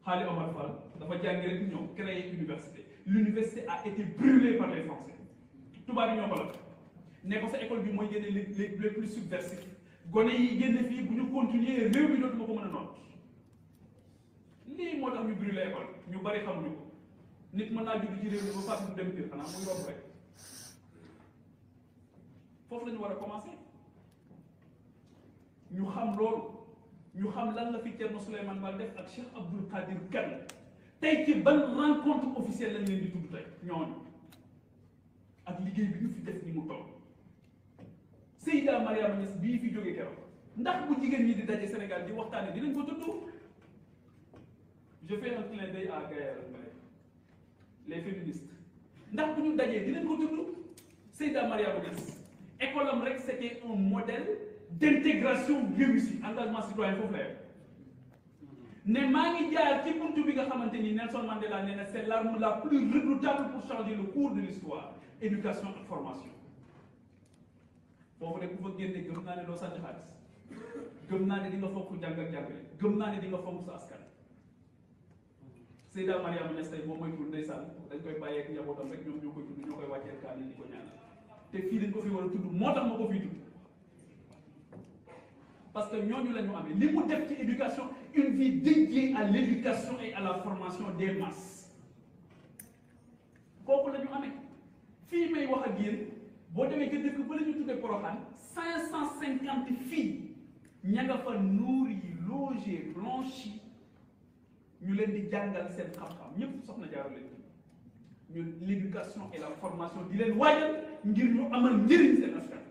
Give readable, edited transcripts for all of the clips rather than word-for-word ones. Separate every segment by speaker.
Speaker 1: Khali Omar Fall dafa jàngi rek ñëw créer université l'université a été brûlée par les Français tubaab yi ñoo ko la ne ko sa école bi mooy génne les plus subversifs gone yi génne fii bu ñu continuer réew mi dootuma ko mën a noot lii moo tax ñu brûlé école ñu bari xamuñu ko nit mën naa judd ci réew mi ba fàttali dem biir xanaa muy romb rek foofu la ñu war a commencer ñu xam loolu ñu xam lan la fi Thierno Souleymane Baal def ak Cheikh Abdoul Qadir Kane tey ci ban rencontre officielle lañ leen di tudd tey ñooñu ak liggéey bi ñu fi def ni mu toll Seyda Mariama Niass bii fi jógee keroog ndax bu jigéen ñi di daje Sénégal di waxtaane dinañ ko tudd je fais un clin d'œil à Gaël Mbaye les féministes ndax bu ñu dajee dinañ ko tudd Seyda Mariama Niass école am rek c'était un modèle d'intégration réussie engagement citoyen foofu la yem ne maa ngi jaar ci buntu bi nga xamante ni Nelson Mandela nee na c'est l'arme la plus redoutable pour changer le cours de l'histoire éducation ak formation foofu rek ku fa génne gëm naa ne doo sànni xaalis gëm naa ne di nga fonk jàng ak jàngale gëm naa ne di nga fonk sa askan Seyda Mariama Niass tey moom mooy tur ndeysaan dañ koy bàyyee ak njabootam rek ñoom ñoo koy tudd ñoo koy wàcceel kaan yi di ko ñaanal te fii dañ ko fi war a tudd moo tax ma ko fiy tudd parce que ñooñu la ñu amee li mu def ci éducation une vie dédiée à l'éducation et à la formation des masses kooku la ñu amee fii may wax ak yéen boo demee ca dëkk ba la ñu tuddee Porokhane 550 filles ña nga fa nourri logé blanchi ñu leen di jàngal seen xam-xam ñëpp soxna Jaara leen ñu l'éducation et la formation di leen waajal ngir ñu amal njëriñ seen askan.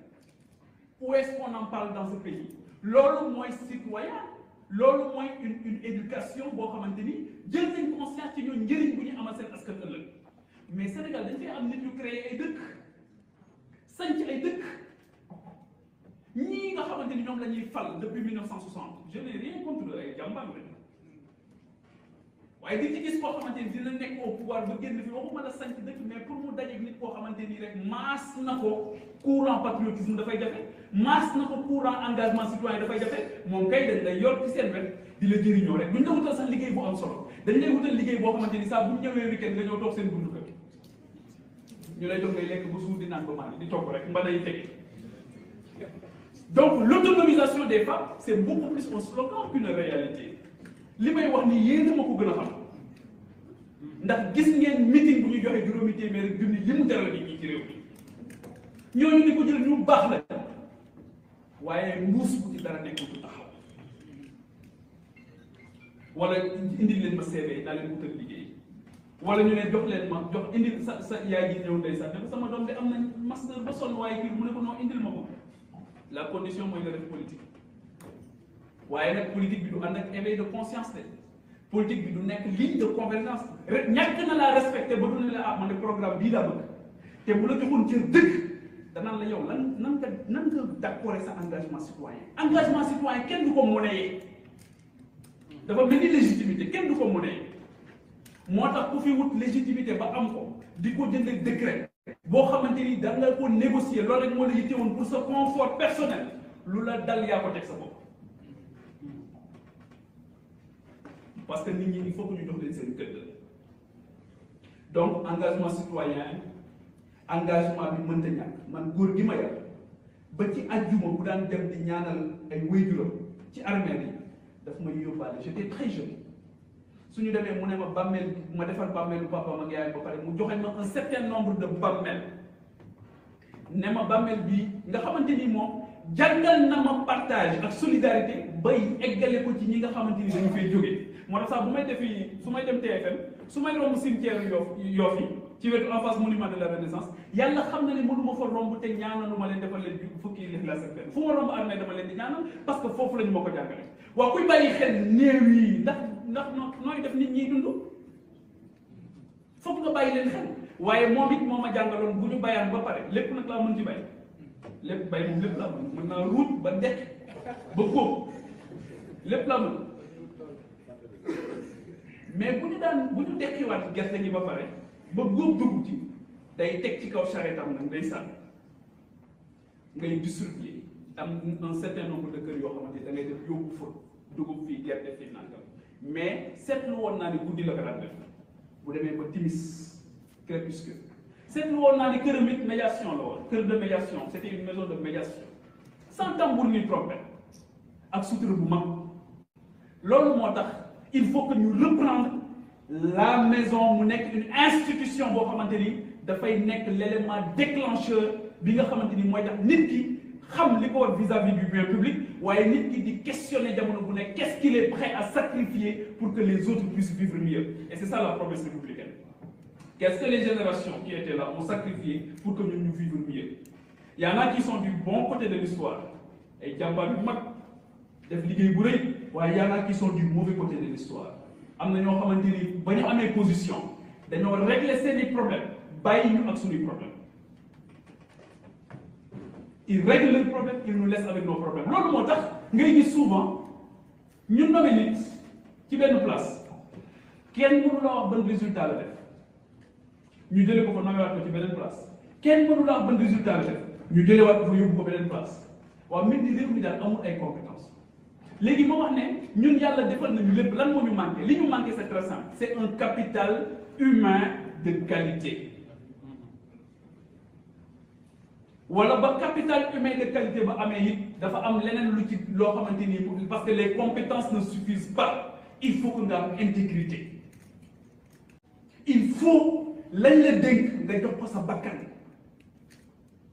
Speaker 1: Où est-ce qu'on en parle dans ce pays loolu mooy citoyen loolu mooy une éducation boo xamante ni jël nañ conscience ci ñoo njëriñ bu ñu amal seen askan ëllëg mais Sénégal dañ fay am nit ñu créé ay dëkk sanc ay dëkk ñii nga xamante ni ñoom la ñuy fal depuis 1960 je n'ai rien contre ay jàmbaar lañ waaye di ci gis koo xamante ni dina nekk au pouvoir ba génn fi waxuma la sanc dëkk mais pour mu dajeeg nit koo xamante ni rek maas na ko courant patriotisme dafay jafe maas na ko courant engagement citoyen dafay jafe moom kay dañ lay yor ci seen wet di la jëriñoo rek duñ la wutal sax liggéey bu am solo dañ lay wutal liggéey boo xamante ni saa bu ñu ñëwee weekend nga ñëw toog seen buntu kër ñu lay jox ngay lekk ba suur di naan ba maan di togg rek mbana yi tege donc l'autonomisation des femmes c'est beaucoup plus un slogan qu'une réalité li may wax ni yéen a ma ko gën a xam ndax gis ngeen meeting bu ñu joxe juróomi téeméer ak junni li mu teral nit ñi ci réew mi ñooñu ni ko jël ñu baax la waaye mbuus bu ci dara nekkul du taxaw wala indil leen ma CV daa leen wutal liggéey wala ñu ne jox leen ma jox indil sa yaay ji ñëw ndeysaan ne ko sama doom de am nañ master ba sonn waaye kii mu ne ko non indil ma ko la condition mooy nga def politique waaye nag politique bi du ànd ak éveil de conscience de politique bi du nekk ligne de convergence rek ñàkk na laa respecté ba du ne la ah man de programme bii laa bëgg te bu la joxoon cër dëgg danaan la yow nan nga d'accord sa engagement citoyen kenn du ko monnayer dafa mel ni légitimité kenn du ko monnayer moo tax ku fi wut légitimité ba am ko di ko jëndee décret boo xamante ni da nga ko négocier loolu rek moo la yitte woon pour sa confort personnel lu la dal yaa ko teg sa bopp parce que nit ñi il faut que ñu jox leen seen gëdd donc engagement citoyen engagement bi mënta ñàkk man góor gi ma yar ba ci àjjuma bu daan dem di ñaanal ay waajuram ci armée yi daf may yóbbaale j'étais très jeune suñu demee mu ne ma bàmmeel ma defar bàmmeelu papa ak yaay ba pare mu joxe ma un certain nombre de bàmmeel ne ma bàmmeel bii nga xamante ni moom jàngal na ma partage ak solidarité bay eggale ko ci ñi nga xamante ni dañu fay jógee moo tax sax bu may defi su may dem TFM su may romb cimetière Yoff yi ci wetu en face monument de la Renaissance yàlla xam na ne mënuma fa romb te ñaanalu ma leen defal leen fukki Lixlaas ak benn fu ma romb armée dama leen di ñaanal parce que foofu la ñu ma ko jàngale waaw kuy bàyyi xel néew yi ndax nooy def nit ñiy dund foog nga bàyyi leen xel waaye moom it moo ma jàngaloon bu ñu bayaan ba pare lépp nag laa mën ci bay lépp bay moom lépp laa mën naa ruut ba dekk ba góob lépp laa mën mais bu ñu dekkiwaat gerte gi ba pare ba góob dugub ci day teg ci kaw charrette am nag day sànni ngay distribuer am un certain nombre de kër yoo xamante da ngay def yóbbu fa dugub fii gerte fii nangam mais seetlu woon naa ni guddi la ko daan def bu demee ba timis crépuscule seetlu woon naa ni këram it médiation la woon kër de médiation c'était une maison de médiation sans tambour ni trompette ak sutura bu mag loolu moo tax il faut que ñu reprendre la maison mu nekk une institution boo xamante ni dafay nekk l'élément déclencheur bi nga xamante ni mooy tax nit ki xam li ko war vis-à-vis du bien public waaye nit ki di questionner jamono bu nekk qu'est-ce qu'il est prêt à sacrifier pour que les autres puissent vivre mieux et c'est ça la promesse républicaine. Qu'est-ce que les générations qui étaient là ont sacrifié pour que nous vivions mieux? Il y en a qui sont du bon côté de l'histoire et jàmbaar yu mag def liggéey bu rëy waaye il y en a qui sont du mauvais côté de l'histoire am na ñoo xamante ni ba ñu amee position dañoo régler seeni problèmes bàyyi ñu ak suñuy problèmes. Ils règlent leurs problèmes, ils nous laissent avec nos problèmes. Loolu moo tax ngay gis souvent ñun nommé nit ci benn place kenn mënu la wax ban résultat la def ñu jëlee ko fa nomewaat ko ci beneen place kenn mënu la wax ban résultat la def ñu jëlee waat ko fa yóbbu ko beneen place waaw mbir mi réew mi daal amul ay compétences léegi moo wax ne ñun yàlla defal nañu lépp lan moo ñu manqué li ñu manqué c'est très simple c'est un capital humain de qualité. wala ba capital humain de qualité ba amee it dafa am leneen lu ci loo xamante ni parce que les compétences ne suffisent pas il faut que nga am intégrité il faut lañ la dénk nga jox ko sa bakkan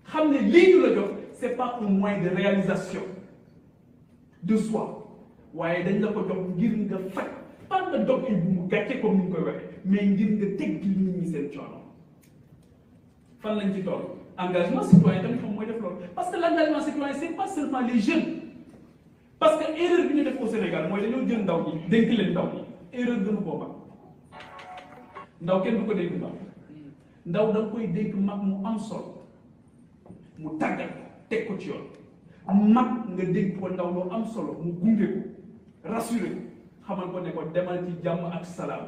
Speaker 1: xam ne lii ñu la jox c'est pas un moyen de réalisation de soi waaye dañ la ko jox ngir nga faj pas nga dog ay bu mu gàcce comme ni ñu koy waxee mais ngir nga teggi nit ñi seen coono fan lañ ci toll. Engagement citoyen tamit moom mooy def loolu parce que l'engagement citoyen c'est pas seulement les jeunes parce que erreur bi ñu def au Sénégal mooy dañoo jël ndaw ñi dénk leen ndaw ñi erreur gënu koo mag ndaw kenn du ko dénk ndaw da nga koy dénk mag mu am solo mu tàggat teg ko ci yoon mag nga dénk ko ndaw lu am solo mu gunge ko rassuré ko xamal ko ne ko demal ci jàmm ak salaam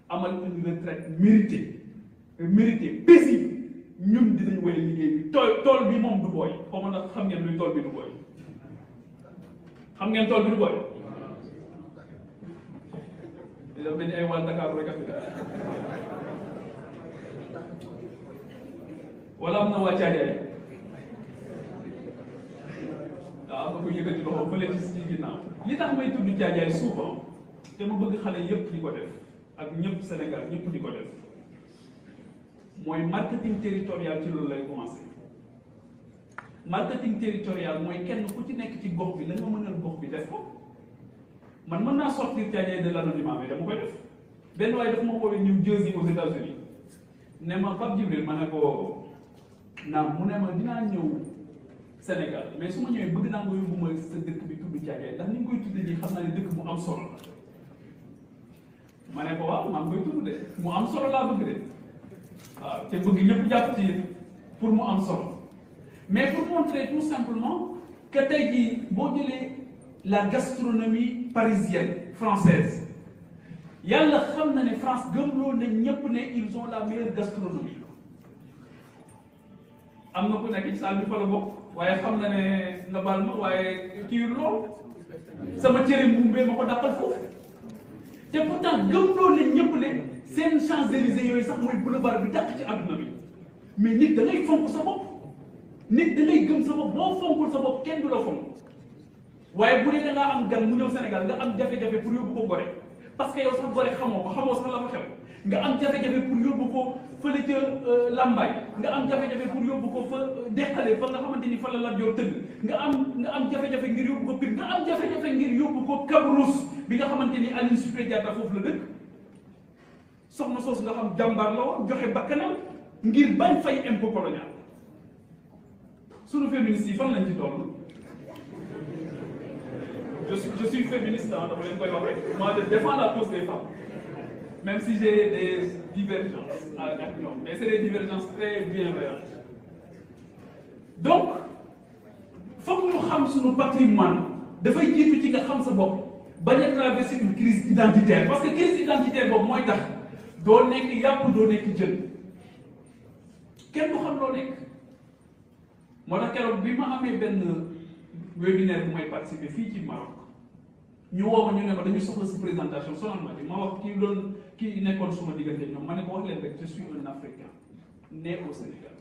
Speaker 1: amal une retraite méritée paisible. ñun dinañ woy liggéey bi tool bi moom du booy xaw ma nag xam ngeen luy tool bi du booy xam ngeen tool bi du booy dafa mel ni ay waa Dakar rek wala am na waa Thiadiaye waaw am na ko yëkkati loxo fële ci ginnaaw li tax may tudd Thiadiaye souvent te ma bëgg xale yëpp di ko def ak ñëpp Sénégal ñëpp di ko def mooy marketing territorial ci loolu lay commencer marketing territorial mooy kenn ku ci nekk ci gox bi la nga mënal gox bi def ko man mën naa sortir Thiadiaye de l'anonymat mais dama koy def benn waaye daf ma woowee New Jersey aux États-Unis ne ma Pape Djibril ma ne ko naam mu ne ma dinaa ñëw Sénégal mais su ma ñëwee bëgg naa nga yóbbu ma sa dëkk bi tudd Thiadiaye ndax ni nga koy tuddee nii xam naa ne dëkk mu am solo la ma ne ko waaw maa ngi koy tudd de mu am solo laa bëgg de waaw te bëgg ñëpp jàpp ci pour mu am solo mais pour montrer tout simplement que tey jii boo jëlee la gastronomie parisienne française yàlla xam na ne France gëmloo na ñëpp ne ils ont la meilleure gastronomie am na ku nekk ci salle bi fa la bokk waaye xam na ne nga baal ma waaye kii lool sama cere mbumbee ma ko dàqal foofu te pourtant gëmloo na ñëpp ne seen Champs-Élysées yooyu sax mooy boulevard bi dàq ci àdduna bi mais nit da ngay fonk sa bopp nit da ngay gëm sa bopp boo fonkul sa bopp kenn du la fonk waaye bu dee da ngaa am gan mu ñëw Sénégal nga am jafe-jafe pour yóbbu ko Gorée parce que yow sax Gorée xamoo sax la fa xew nga am jafe-jafe pour yóbbu ko fële ca Lambaye nga am jafe-jafe pour yóbbu ko fa Deqale fa nga xamante ni fa la Lat Joor tëgg nga am jafe-jafe ngir yóbbu ko Pire nga am jafe-jafe ngir yóbbu ko Cabrousse bi nga xamante ni Aline Sitoé Diatta foofu la dëkk soxna soosu nga xam jàmbaar la woon joxe bakkanam ngir bañ fay impôt colonial sunu féministes yi fan lañ ci toll je suis féministe dama leen koy wax rek moi je défends la cause des femmes même si j'ai des divergences ak ñoom mais c'est des divergences très bienveillantes donc foog ñu xam sunu patrimoine dafay jiitu ci nga xam sa bopp bañ a traverser une crise identitaire parce que crise identitaire boobu mooy tax doo nekk yàpp doo nekk jën kenn du xam loo nekk moo tax keroog bi ma amee benn webinaire bu may participer fii ci Maroc ñu woo ma ñu ne ma dañu soxla si présentation sonal ma di ma wax kii nekkoon suma diggante ñoom ma ne ko wax leen rek je suis un Africain né au Sénégal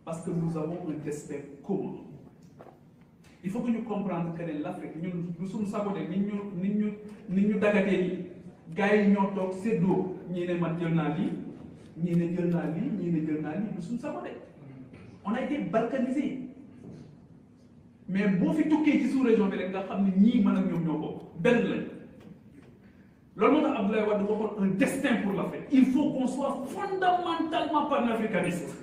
Speaker 1: parce que nous avons un destin commun. Il faut que nous comprenions que l'Afrique, nous sommes sabotés, nous dagatee ni gars yi ñoo toog séddoo ñii ne man jël naa lii ñii ne jël naa lii ñii ne jël naa lii nous sommes sabotés. On a été balkanisés. Mais boo fi tukkee ci sous-région bi rek nga xam ne ñii mën ak ñoom ñoo bokk benn lañ. Loolu moo tax Abdoulaye Wade waxoon un destin pour l'Afrique. Il faut qu'on soit fondamentalement panafricaniste.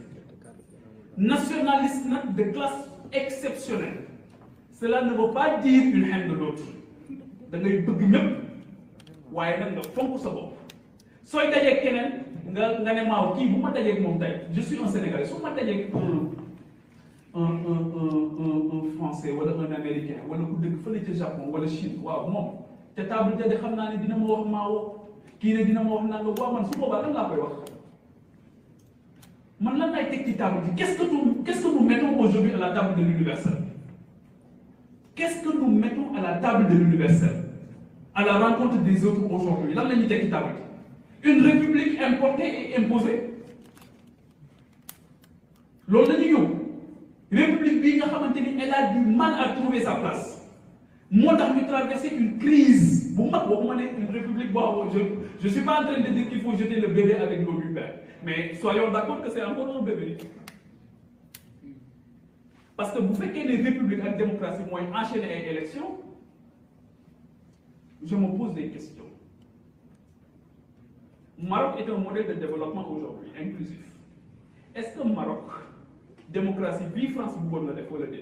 Speaker 1: Nationaliste de classe exceptionnelle. Cela ne veut pas dire une haine de l'autre. Da ngay bëgg ñëpp waaye nag nga fonk sa bopp sooy dajeeg keneen nga ne maaw kii bu ma dajeeg moom tey je suis un Sénégalais su ma dajeeg un Français wala un Américain wala ku dëkk fële ca Japon wala Chine waaw moom te table ja de xam naa ne dina ma wax maawo kii ne dina ma wax naa nga waaw man su boobaa lan laa koy wax man lan laay teg ci table ji qu'est-ce que nous mettons aujourd'hui à la table de l'universel? Qu'est-ce que nous mettons à la table de l'universel, à la rencontre des autres aujourd'hui? Là, une république importée et imposée. L'autre république, elle a du mal à trouver sa place. Moi, j'ai traversé une crise. Une république, je ne suis pas en train de dire qu'il faut jeter le bébé avec l'eau du père. Mais soyons d'accord que c'est encore un bébé. Parce que vous faites que les républiques et la démocratie vont enchaîner les élections, je me pose des questions. Maroc est un modèle de développement aujourd'hui, inclusif. Est-ce que Maroc, démocratie, bi France, vous pouvez le faire ou le dire?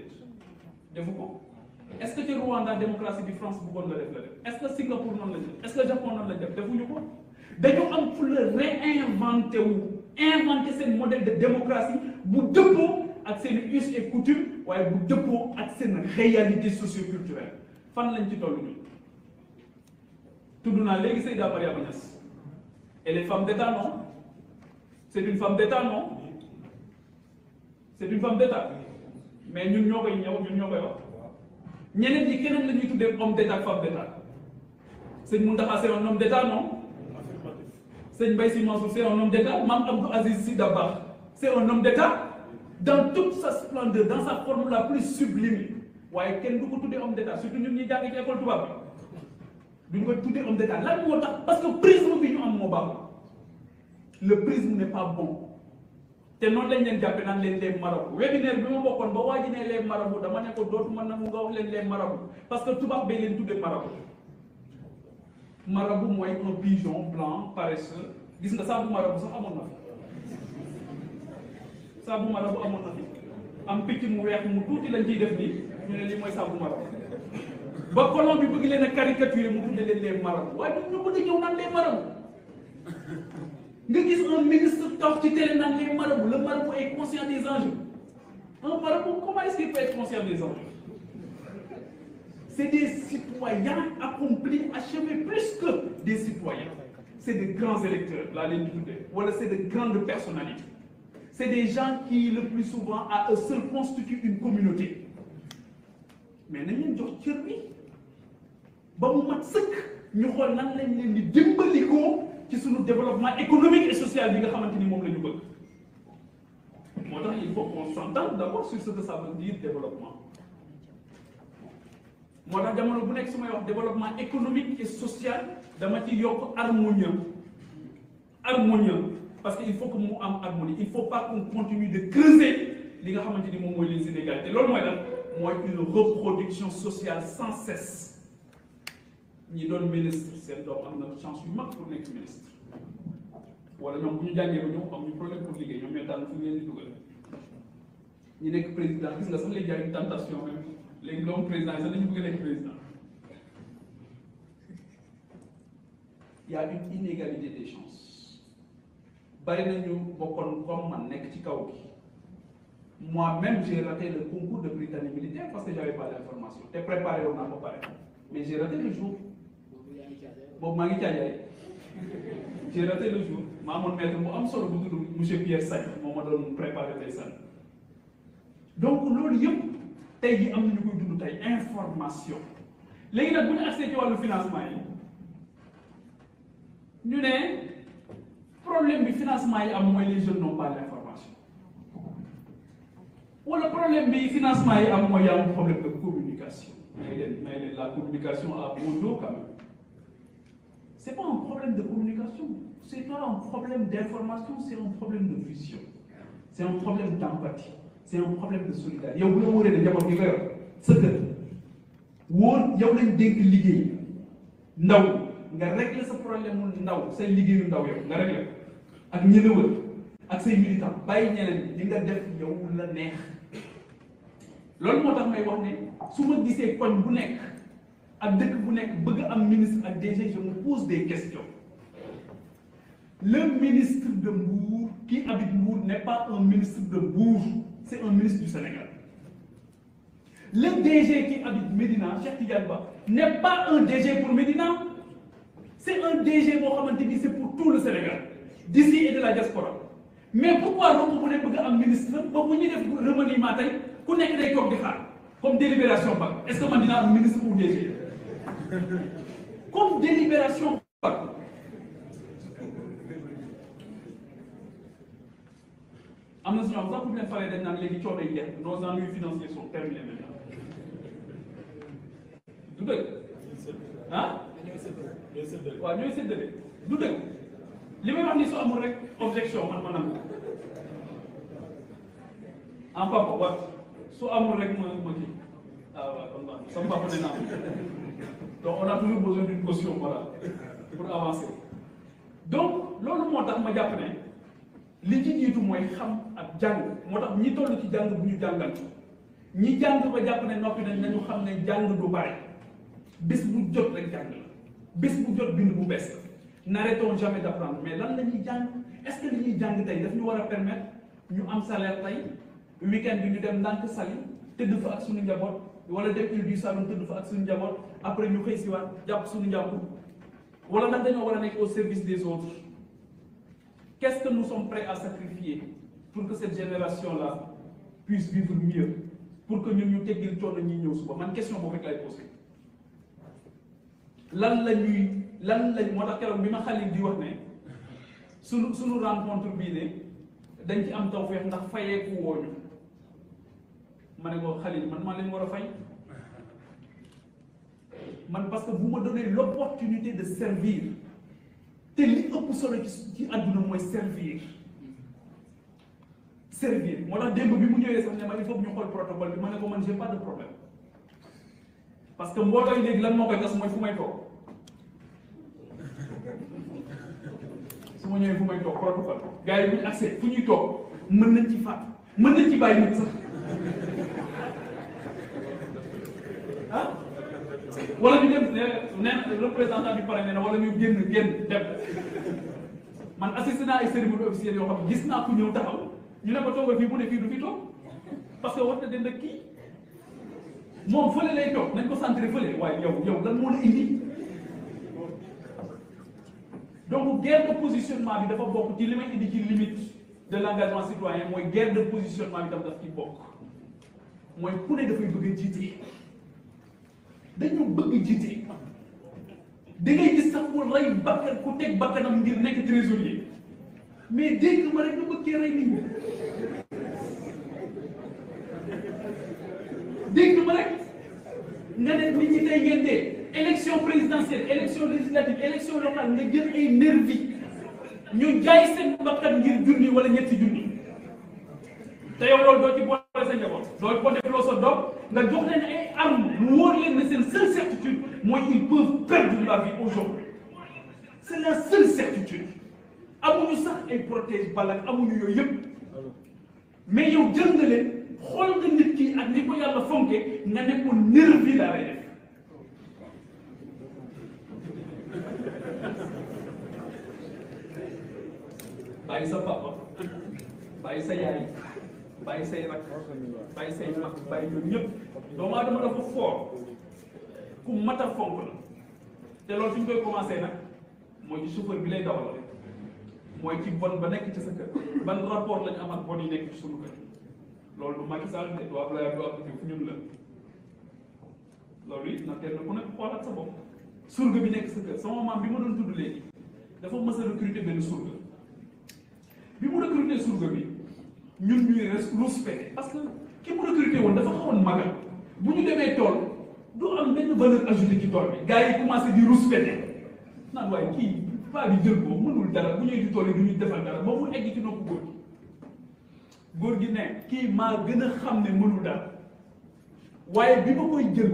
Speaker 1: Est-ce que le Rwanda, démocratie, bi France, vous pouvez le faire? Est-ce que Singapour, non le dire? Est-ce que le Japon, non le dire? Nous pour le réinventer ou inventer ce modèle de démocratie, vous devez ak seen us et coutume waaye bu dëppoo ak seen réalité socio-culturelle fan lañ ci toll nii tudd naa léegi Seyda Mariama Niass elle est femme d'État non c'est une femme d'État non c'est une femme d'État mais ñun ñoo koy wax ñeneen ñi keneen la ñuy tuddee homme d'État ak femme d'État sëñ Mountakha c'est un homme d'État non sëñ Mbaye Sy Mansour c'est un homme d'État Mame Abdou Aziz Sy Dabakh c'est un homme d'État dans toute sa splendeur, dans sa forme la plus sublime. waaye kenn du ko tuddee homme d'État surtout ñun ñuy jàng ci école tubaab bi duñ ko tuddee homme d'État lan moo tax parce que prisme bi ñu am moo baaxul le prisme n'est pas bon te noonu lañ leen jàppe naan leen les marabouts webinaire bi ma bokkoon ba waa ji ne les marabouts dama ne ko dootuma nangu nga wax leen les marabouts parce que tubaab bee leen tuddee marabout marabout mooy un pigeon blanc paresseux gis nga saabu marabout sax amoon na fi saabu marabout amoon na fi am picc mu weex mu tuuti lañ ciy def nii ñu ne lii mooy saabu marabout ba colon bi bëgg leen a caricaturer mu tudde leen les marabouts waaye du ñu bëgg a ñëw naan les marabouts nga gis un ministre toog ci télé naan les marabouts le marabout est conscient des enjeux un marabout comment est-ce qu'il peut être conscient des enjeux? C'est des citoyens accomplis, achevés plus que des citoyens. C'est des grands électeurs, là les députés. Voilà, c'est de grandes personnalités. C'est des gens qui, le plus souvent, à eux seuls, constituent une communauté. Mais nous avons dit que nous avons sur le développement économique et social. Il faut qu'on s'entende d'abord sur ce que ça veut dire développement. Moi, dans le développement économique et social, dama ci yok harmonieux. Parce qu'il faut que nous ayons harmonie. Il ne faut pas qu'on continue de creuser les inégalités. C'est une reproduction sociale sans cesse. Nous donnons ministre, c'est une chance humaine pour être ministre. Voilà, nous avons un problème pour liguer. Nous avons un président. Nous avons une tentation. Les grands présidents, ils ont les présidents. Il y a une inégalité des chances. Moi-même, j'ai raté le concours de Britannie militaire parce que je n'avais pas l'information. J'étais préparé, on n'a pas parlé. Mais j'ai raté le jour. J'ai raté le jour. Mon maître, M. Pierre Sagne, m'a préparé les salles. Donc, l'autre, tey jii am nañu koy dund tey information léegi nag bu ñu accès ci wàllu financement yi ñu ne problème bi financement yi am mooy les jeunes n'ont pas l'information wala problème bi financement yi am mooy y a un problème de communication mais la communication a bon dos quand même c'est pas un problème de communication c'est pas un problème d'information c'est un problème de vision c'est un problème d'empathie c'est un problème de solidarité yow bu la wóoree ne njaboot gi nga yor sa kër wóor yow lañ dénk liggéey ndaw nga régler sa problème mu ndaw say liggéeyu ndaw yow nga régler ak ñi la wër ak say militant bàyyi ñeneen li nga def yow la neex loolu moo tax may wax ne su ma gisee koñ bu nekk ak dëkk bu nekk bëgg am ministre ak DG je me pose des questions le ministre de Mbour qui habite Mbour n'est pas un ministre de Mbour c'est un ministre du Sénégal le DG qui habite Médina Cheikh Tidiane Ba n'est pas un DG pour Médina c'est un DG boo xamante ni c'est pour tout le Sénégal d'ici et de la diaspora mais pourquoi donc bu ne bëgg am ministre ba bu ñuy def remaniement tey ku nekk day toog di xaar comme délibération ba est-ce que man dinaa am ministre ou DG comme délibération ba am na suñu am sax bu ñu leen falee dañ naan léegi coono yi jeex nos ennuis financiers sont terminés maintenant du dëgg ah waaw ñooy séddale du dëgg li may wax ni su amul rek objection man ma nangu en papa wat su amul rek ma kii ah waaw kon baax sama papa nee naa donc on a toujours besoin d'une caution voilà pour avancer donc loolu moo tax ma jàpp ne li ci jiitu mooy xam ak jàng moo tax ñi toll ci jàng bu ñu jàngal ñi jàng ba jàpp ne noppi nañ nañu xam ne jàng du bari bés bu jot rek jàng la bés bu jot bind bu bees n'arrêtons jamais d'apprendre mais lan la ñuy jàng est-ce que li ñuy jàng tey daf ñu war a permettre ñu am salaire tey week-end bi ñu dem ndànk sali tëdd fa ak suñu njaboot wala dem île du Saloum tëdd fa ak suñu njaboot après ñu xëy si waat jàpp suñu njaboot wala ndax dañoo war a nekk au service des autres qu'est-ce que nous sommes prêts à sacrifier pour que cette génération-là puisse vivre mieux pour que ñun ñu teggil coono ñuy ñëw suba man question boobu rek lay posé lan lañ moo tax keroog bi ma Khalil di wax ne suñu rencontre bii ne dañ ci am tawfeex ndax fayeeku wooñu ma ne ko Khalil man maa leen war a fay man parce que vous me donnez l'opportunité de servir te li ëpp solo ci àdduna mooy servir moo tax démb bi mu ñëwee sax ne ma il faut ñu xool protocole bi ma ne ko man j'ai pas de problème parce que mbooloo yi léegi lan moo koy tas mooy fu may toog su ma ñëwee fu may toog protocole gars yi bu ñu accès fu ñuy toog mën nañ ci fàtt mën nañ ci bàyyi nit sax ah wala ñu dem nee représentant du palais nee na wala ñu génn dem man assisté naa ay cérémonie officielle yoo xam gis naa ku ñëw taxaw ñu ne ko toogal fii mu ne fii du fi toog parce que war na dem ak kii moom fële lay toog nañ ko centré fële waaye yow lan moo la indi donc guerre de positionnement bi dafa bokk ci li may indi ci limite de l'engagement citoyen mooy guerre de positionnement bi tam daf ci bokk mooy ku ne dafay bëgg a jiite dañu bëgg jiite da ngay gis sax ku rey bakkan ku teg bakkanam ngir nekk trésorier mais dégg ma rek nga bëggee rey nit ñi dégg ma rek nga ne nit ñi tey ngeen dee élection présidentielle élection législative élection locale nga jël ay nervi ñu jaay seen bakkan ngir junni wala ñetti junni te yow loolu doo ci boole sa njaboot doo ko defloo sa doom nga jox leen ay armes mu wóor leen ne seen seule certitude mooy ils peuvent perdre la vie aujourd'hui c'est la seule certitude amuñu sax ay protège balak amuñu yooyu yëpp mais yow jël nga leen xool nga nit ki ak ni ko yàlla fonke nga ne ko nervi laa lay def bàyyi sa papa bàyyi sa yaay bàyyi say rak bàyyi say mag bàyyi ñoom ñëpp doomu aadama dafa fort ku mat a fonk la te loolu fi ñu koy commencé nag mooy ci chauffeur bi lay dawal mooy ci bon ba nekk ci sa kër ban rapport lañu am ak bon yi nekk ci suñu kër loolu du Macky Sall de du Abdoulaye Wade du Abdou Diouf ñun la loolu it na teel na ku nekk xoolaat sa bopp surga bi nekk sa kër sama maam bi ma doon tudd léegi dafa mës a recruter benn surga bi mu recruter surga bi ñun ñuy respecté parce que ki mu recruter woon dafa xawoon magal bu ñu demee tool du am benn valeur ajoutée ci tool bi gars yi commencé di respecté naan waaye kii paa bi jël ko mënul dara bu ñëwee ci tool yi du ñu defal dara ba mu egg ci nopp góor gi ne kii maa gën a xam ne mënul dara waaye bi ma koy jël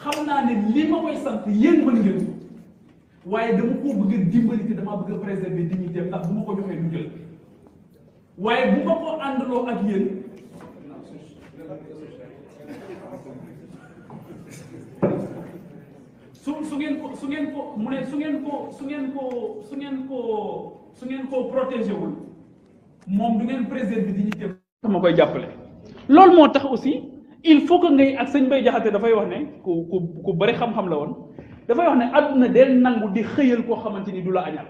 Speaker 1: xam naa ne li ma koy sant yéen mën ngeen ko waaye dama koo bëgg a dimbali te damaa bëgg a préserver dignité ndax bu ma ko joxee du jël waaye bu ma ko àndaloo ak yéen su ngeen ko mu ne su ngeen ko protégé wul moom du ngeen préserver dignité ma koy jàppale. loolu moo tax aussi il faut que ngay ak sëñ Bay Jaxate dafay wax ne ku bari xam-xam la woon dafay wax ne àdduna del nangu di xëyal koo xamante ni du la añal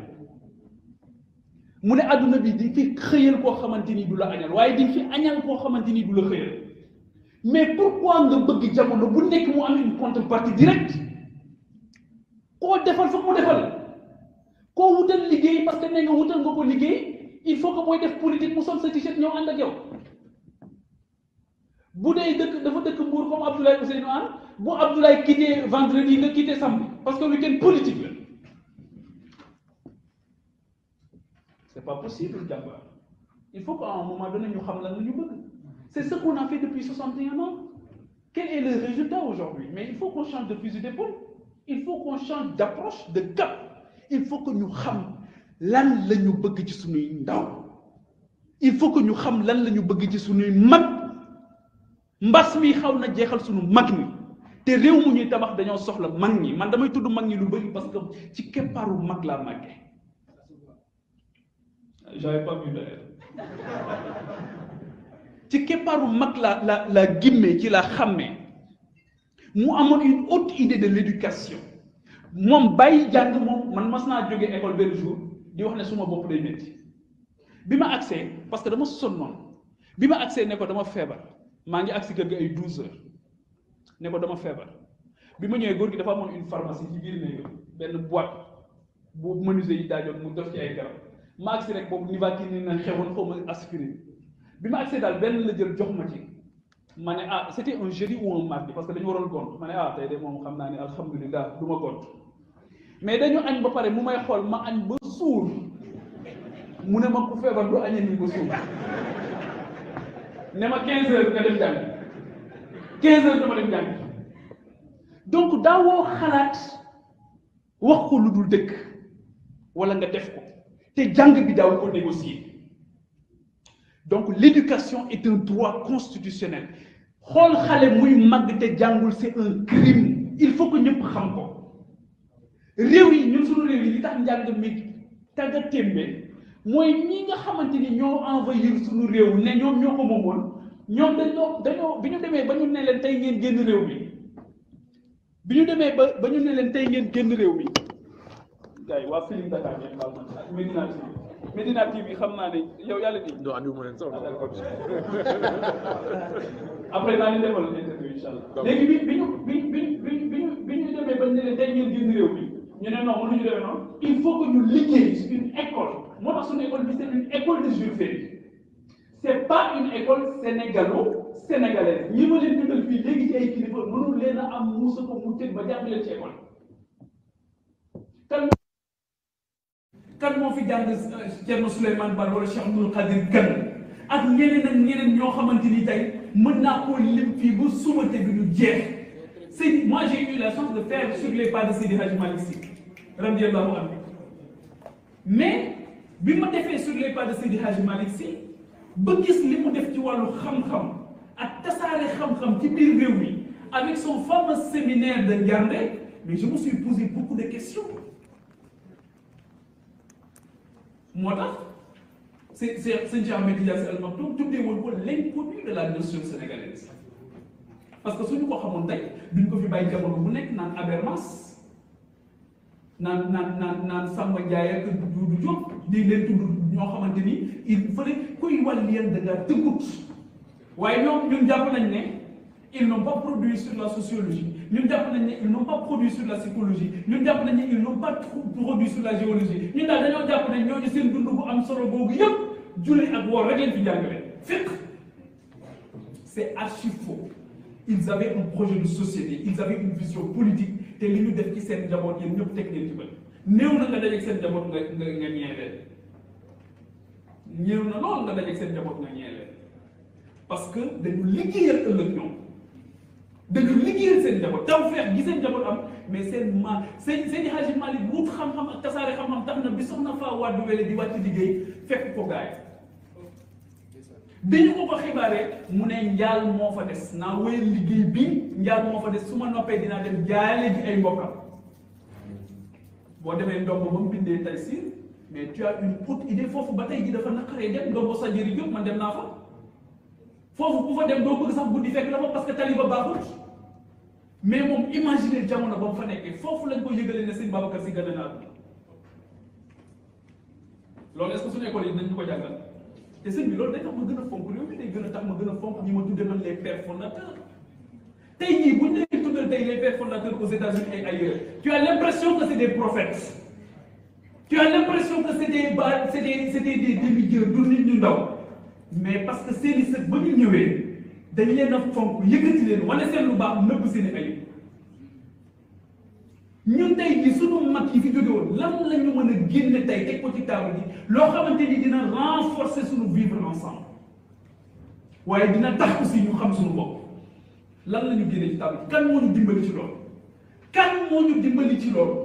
Speaker 1: mu ne àdduna bi di fi xëyal koo xamante ni du la añal waaye di fi añal koo xamante ni du la xëyal mais pourquoi nga bëgg jamono bu nekk mu am une contrepartie directe koo defal foog mu defal koo wutal liggéey parce que ne nga wutal nga ko liggéey il faut que mooy def politique mu sol sa t-shirt ñëw ànd ak yow bu dee dëkk dafa dëkk Mbour comme Abdoulaye Ousseynou Anne bu Abdoulaye quitté vendredi nga quitté samedi parce que week-end politique la c'est pas possible jàmbaar il faut qu'à un moment donné ñu xam lan la ñu bëgg c'est ce qu'on a fait depuis 61 ans quel est le résultat aujourd'hui mais il faut qu'on change de fusil d'épaule il faut qu'on change d'approche de cap il faut que ñu xam lan la ñu bëgg ci suñuy ndaw il faut que ñu xam lan la ñu bëgg ci suñuy mag mbas mi xaw na jeexal suñu mag ñi te réew mu ñuy tabax dañoo soxla mag ñi man damay tudd mag ñi lu bëri parce que ci keppaaru mag laa màggee j'avais pas vu d'ailleurs ci keppaaru mag la gimmee ci la xàmmee mu amoon une haute idée de l'éducation moom bàyyi jàng moom man mas naa jóge école benn jour di wax ne suma bopp day métti bi ma agsee parce que dama sonnoon bi ma agsee ne ko dama feebar maa ngi agsi kër gi ay 12 heures ne ko dama feebar bi ma ñëwee góor gi dafa amoon une pharmacie ci biir néegam benn boîte bu menuisier yi daajoon mu def ci ay garab ma agsi rek boobu Nivaquine na xewoon xaw ma aspirine bi ma agsee daal benn la jël jox ma ci ma ne ah c'était un jeudi ou un mardi parce que dañu waroon gont ma ne ah tey de moom xam naa ne alhamdulilah du ma gont mais dañu añ ba pare mu may xool ma añ ba suur mu ne ma ku feebar du añee ni ba suur ne ma 15 heures nga dem jàng 15 heures dama dem jàng donc daawoo xalaat wax ko lu dul dëkk wala nga def ko te jàng bi daaw ko négocier donc l'éducation est un droit constitutionnel xool xale muy màgg te jàngul c'est un crime il faut que ñëpp xam ko réew yi ñun suñu réew yi li tax njàng mi tagga témbe mooy ñi nga xamante ni ñoo envahir suñu réew ne ñoom ñoo ko moomoon ñoom dañoo bi ñu demee ba ñu ne leen tey ngeen génn réew mi bi ñu demee ba ñu ne leen tey ngeen génn réew mi gars yi waa Feeling Dakar ngeen baal man Medina TV xam naa ne yow yàlla ni
Speaker 2: non andi wu ma leen sax
Speaker 1: après naa leen defal interview incha allah léegi bi ñu demee ba ñu ne leen tey ngeen génn réew mi ñu ne non mënuñu demee noonu il faut que ñu liggéey une école moo tax suñu école bi c'est une école de Jules Ferry c'est pas une école sénégalo-sénégalaise ñi ma leen tuddal fii léegi ci ay kilifa mënul leen a am muusa ko mu tëj ba jàng leen ci école kan moo fi jàng Thierno Souleymane Ba wala Cheikh Abdoul Khadir Kane ak ñeneen ñoo xamante ni tey mën naa koo lim fii ba suba te du ñu jeex moi j'ai eu la chance de faire sur les pas de Seydi Hadji Malick Sy radiyallahu anhu mais bi ma defee sur les pas de Seydi Hadji Malick Sy ba gis li mu def ci wàllu xam-xam ak tasaare xam-xam ci biir réew mi avec son fameux séminaire de Ndiandé mais je me suis posé beaucoup de questions moo tax c'est Cheikh Ahmed Tidiane Sy Al Maktoum tuddee woon ko l'inconnu de la nation sénégalaise parce que suñu ko xamoon tey duñ ko fi bàyyi jamono bu nekk naan Habermas naan Samba Ndiaye ak Doudou Diop di leen tudd ñoo xamante ni il fallait kuy wàll yéen da ngaa tëggut waaye ñun jàpp nañ ne ils n'ont pas produit sur la sociologie ñun jàpp nañ ne ils n'ont pas produit sur la psychologie ñun jàpp nañ ne ils n'ont pas produit sur la géologie ñun daal dañoo jàpp ne ñooñu seen dund bu am solo boobu yëpp julli ak woor rek leen fi jàngale fiqh c'est archi faux. Ils avaient un projet de société, ils avaient une vision politique te li ñu def ci seen njaboot yéen ñëpp teg leen ci bët néew na nga dajeeg seen njaboot nga ñee leen néew na lool nga dajeeg seen njaboot nga ñee leen parce que dañu liggéeyal ëllëg ñoom dañu liggéeyal seen njaboot taw feex gi seen njaboot am mais seen i Hadji Malick wut xam-xam ak tasaare xam-xam tax na bi soxna Faa Wade Wele di wàcc liggéey fekk ko gaay bi ñu ko xibaaree mu ne njaal moo fa des naa wéyal liggéey bi njaal moo fa des su ma noppee dinaa dem jaale ji ay mbokkam boo demee ndombo ba mu bindee Taysiir mais tu as une autre idée foofu ba tey ji dafa naqaree dem ndombo sa jëri jóg man dem naa fa foofu ku fa dem doo bëgg sax guddi fekk la fa parce que tali ba baaxul mais moom imaginer jamono ba mu fa nekkee foofu lañ ko yëgalee ne sëñ Babacar Si gën a naa loolu est-ce que suñu école yi nañ ñu ko jàngal te sëñ bi loolu day tax ma gën a fonk réew mi day gën a tax ma gën a fonk ñi ma tudde man les pères fondateurs tey jii bu ñu lay tuddal tey les pères fondateurs aux États-Unis et ailleurs tu as l'impression que c'est des prophètes tu as l'impression que c'est des demi-dieux du nit ñu ndaw mais parce que seeni sët ba ñu ñëwee dañ leen a fonk yëkkati leen wane seen lu baax nëbb seeni ayib ñun tey jii sunu mag yi fi jóge woon lan la ñu mën a génne tey teg ko ci table bi loo xamante ni dina renforcer sunu vivre ensemble waaye dina tax aussi ñu xam sunu bopp lan la ñu génne ci table bi kan moo ñu dimbali ci loolu kan moo ñu dimbali ci loolu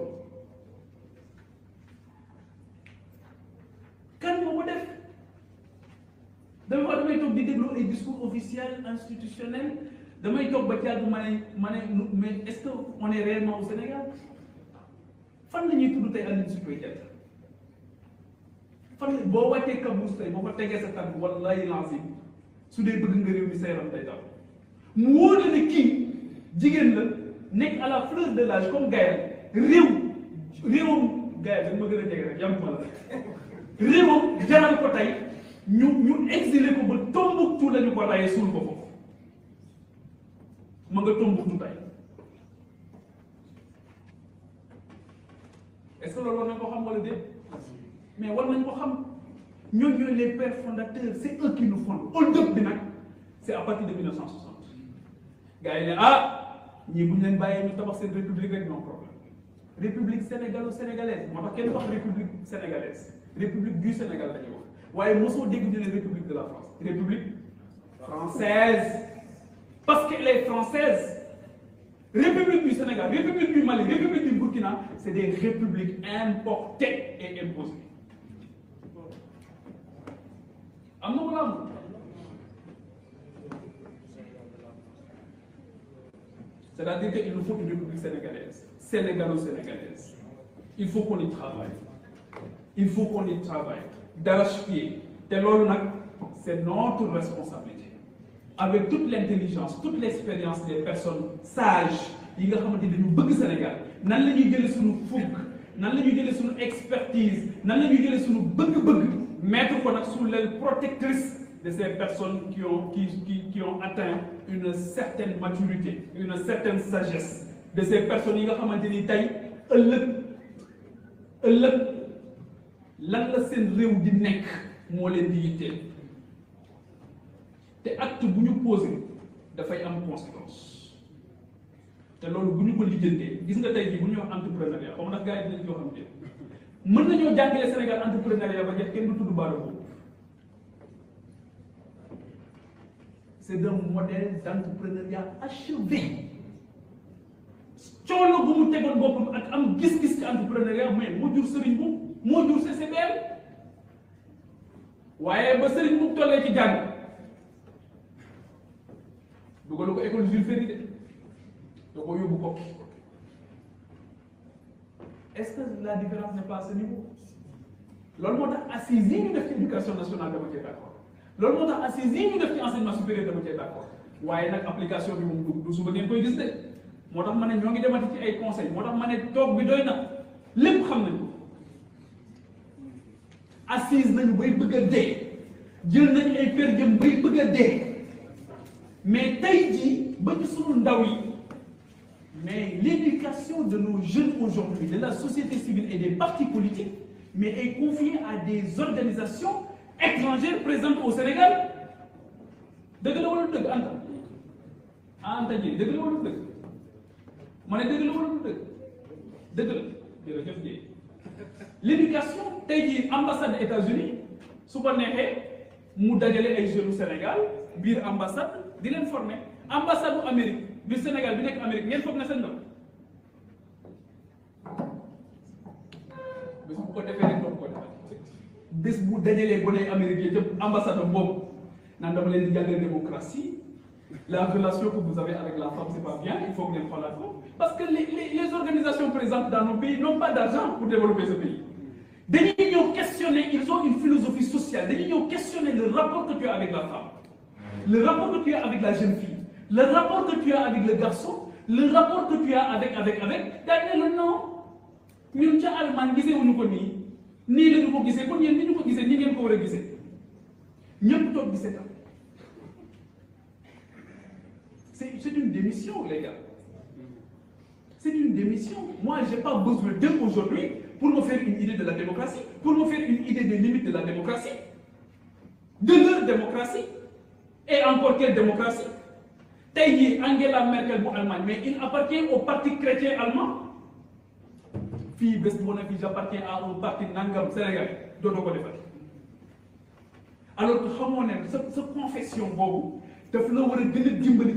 Speaker 1: kan moo ko def damay toog di déglu ay discours officiels institutionnels damay toog ba jàgg ma ne mais est-ce que on est réellement au Sénégal fan la ñuy tudd tey Aline Sitoé Diatta fan boo wàccee Kabrousse tey boo fa tegee sa tànk wallahi lancim su dee bëgg nga réew mi sa yaram day daw mu wóor ne kii jigéen la nekk à la fleur de l'âge comme Gaël réewam Gaël dañ ma gën a jege rek yam ma la réewam jaral ko tey ñu exilé ko ba Tombouctou la ñu ko rayee suul ko foofu ma nga Tombouctou tey est-ce que loolu war nañ ko xam wala déet mais war nañ ko xam ñooñu ñooy les pères fondateurs c'est eux qui nous fondent hold-up bi nag c'est à partir de 1960 gars yi ne ñii bu ñu leen bàyyee ñu tabax seen république rek non problème république sénégalo-sénégalaise moo tax kenn wax république sénégalaise république du Sénégal la ñuy wax waaye mosoo dégg ñu ne république de la France république française parce qu'elle est française. République du Sénégal, République du Mali, République du Burkina, c'est des républiques importées et imposées. C'est-à-dire qu'il nous faut une république sénégalaise, sénégalo-sénégalaise. Il faut qu'on y travaille. Il faut qu'on y travaille. D'arrache-pied. C'est notre responsabilité. Avec toute l'intelligence, toute l'expérience des personnes sages yi nga xamante ni dañu bëgg Sénégal nan la ñuy jëlee suñu fukk nan la ñuy jëlee suñu expertise nan la ñuy jëlee suñu bëgg-bëgg mettre ko nag sous l'aile protectrice de ces personnes qui ont atteint une certaine maturité, une certaine sagesse, de ces personnes yi nga xamante ni tey ëllëg lan la seen réew di nekk moo leen di yitteel. te acte bu ñu posé dafay am conséquence te loolu bu ñu ko lijjantee gis nga tey jii bu ñuy wax entrepreneuriat comme nag gars yi dinañ ko xam te mën nañoo jàngale Sénégal entrepreneuriat ba jeex kenn du tudd baara boobu c'est un modèle d'entrepreneuriat achevé coono bu mu tegoon boppam ak am gis-gis ci entrepreneuriat mais moo jur Serigne Mboup moo jur CCBM waaye ba Serigne Mboup tollee ci jàng dugalu ko école Jules Ferry de da ko yóbbu Kokki est-ce que la différence n'est pas à ce niveau loolu moo tax assises yi ñu def ci éducation nationale dama cee d'accord loolu moo tax assises yi ñu def ci enseignement supérieur dama cee d'accord waaye nag application bi moom du suba ngeen koy gis de moo tax ma ne ñoo ngi demati ci ay conseils moo tax ma ne toog bi doy na lépp xam nañu assise nañu bay bëgg a dee jël nañu ay per jëm bay bëgg a dee mais tey jii ba ci sunu ndaw yi mais l'éducation de nos jeunes aujourd'hui de la société civile et des partis politiques mais est confiée à des organisations étrangères présentes au Sénégal dëgg la wala dëgg Anta ji dëgg la wala dëgg ma ne dëgg la wala dëgg la jërëjëf ji l'éducation tey jii ambassade États-Unis su ko neexee mu dajale ay jeunes Sénégal biir ambassade di leen former ambassade bu Amérique biir Sénégal bi nekk Amérique ngeen foog na seen doom bés bu ko defee rek doon ko defee bés bu dajalee gone Amérique yi ca ambassade boobu naan dama leen di jàngal démocratie la relation que vous avez avec la femme c'est pas bien il faut que ngeen xoolaat ko parce que les organisations présentes dans nos pays n'ont pas d'argent pour développer ce pays dañuy ñëw questionner ils ont une philosophie sociale dañuy ñëw questionner le rapport que tu as avec la femme le rapport que tu as avec la jeune fille le rapport que tu as avec le garçon le rapport que tu as avec daal ne la non ñun ca Allemagne gisee wuñu ko nii la ñu ko gisee kon yéen ni ñu ko gisee nii ngeen ko war a gisee ñëpp toog gisee tam c'est une démission les gars c'est une démission moi j'ai pas besoin d'eux aujourd'hui pour me faire une idée de la démocratie pour me faire une idée des limites de la démocratie de leur démocratie et encore quelle démocratie tey jii Angela Merkel bu Allemagne mais il appartient au parti chrétien allemand fii bés bu ne fii j'appartiens à un parti nangam Sénégal dootoo ko defal alors que xamoo ne sa confession boobu daf la war a gën a dimbali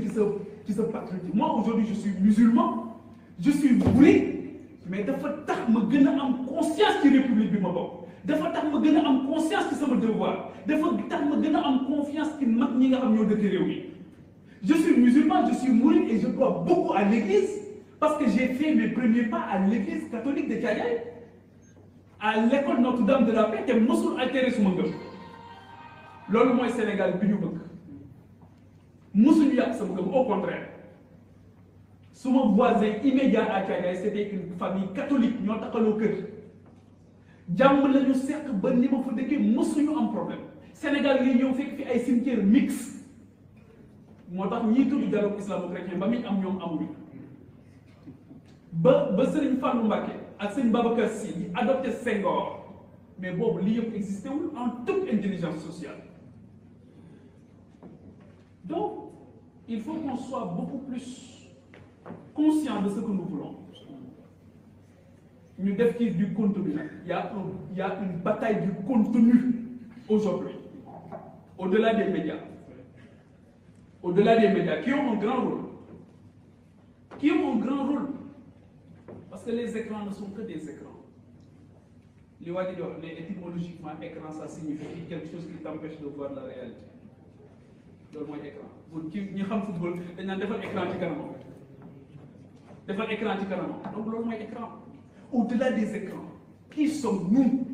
Speaker 1: ci sa patriotisme moi aujourd'hui je suis musulman je suis mouride mais dafa tax ma gën a am conscience ci république bi ma bokk dafa tax ma gën a am conscience ci sama devoir dafa tax ma gën a am confiance ci mag ñi nga xam ñoo dëkk réew mi je suis musulman je suis mouride et je dois beaucoup à l'église parce que j'ai fait mes premiers pas à l'église catholique de Thiadiaye à l'école Notre-Dame de la Paix te mosul altéré suma ngëm loolu mooy Sénégal bi ñu bëgg mosuñu yàq sama ngëm au contraire suma voisin immédiat à Thiadiaye c'était une famille catholique ñoo taxaloo kër jàmm la ñu seq ba ni ma fa dëkkee mosuñu am problème Sénégal yi ñëw fekk fi ay cimetière mixte moo tax ñii tudd dialogue islamo-chrétien ba muy am ñoom amuñu ba Serigne Fallou Mbacké ak Serigne Babacar Sy yi adopté Senghor mais boobu li yëpp existé wul en toute intelligence sociale donc il faut qu'on soit beaucoup plus conscient de ce que nous voulons ñu def ci du contenu nag il y a une bataille du contenu aujourd'hui au-delà des médias qui ont un grand rôle parce que les écrans ne sont que des écrans li waa ji di wax ne étymologiquement écran ça signifie quelque chose qui t'empêche de voir la réalité loolu mooy écran bu ci ñi xam football dañ naan defal écran ci kanamam donc loolu mooy écran au-delà des écrans qui sommes-nous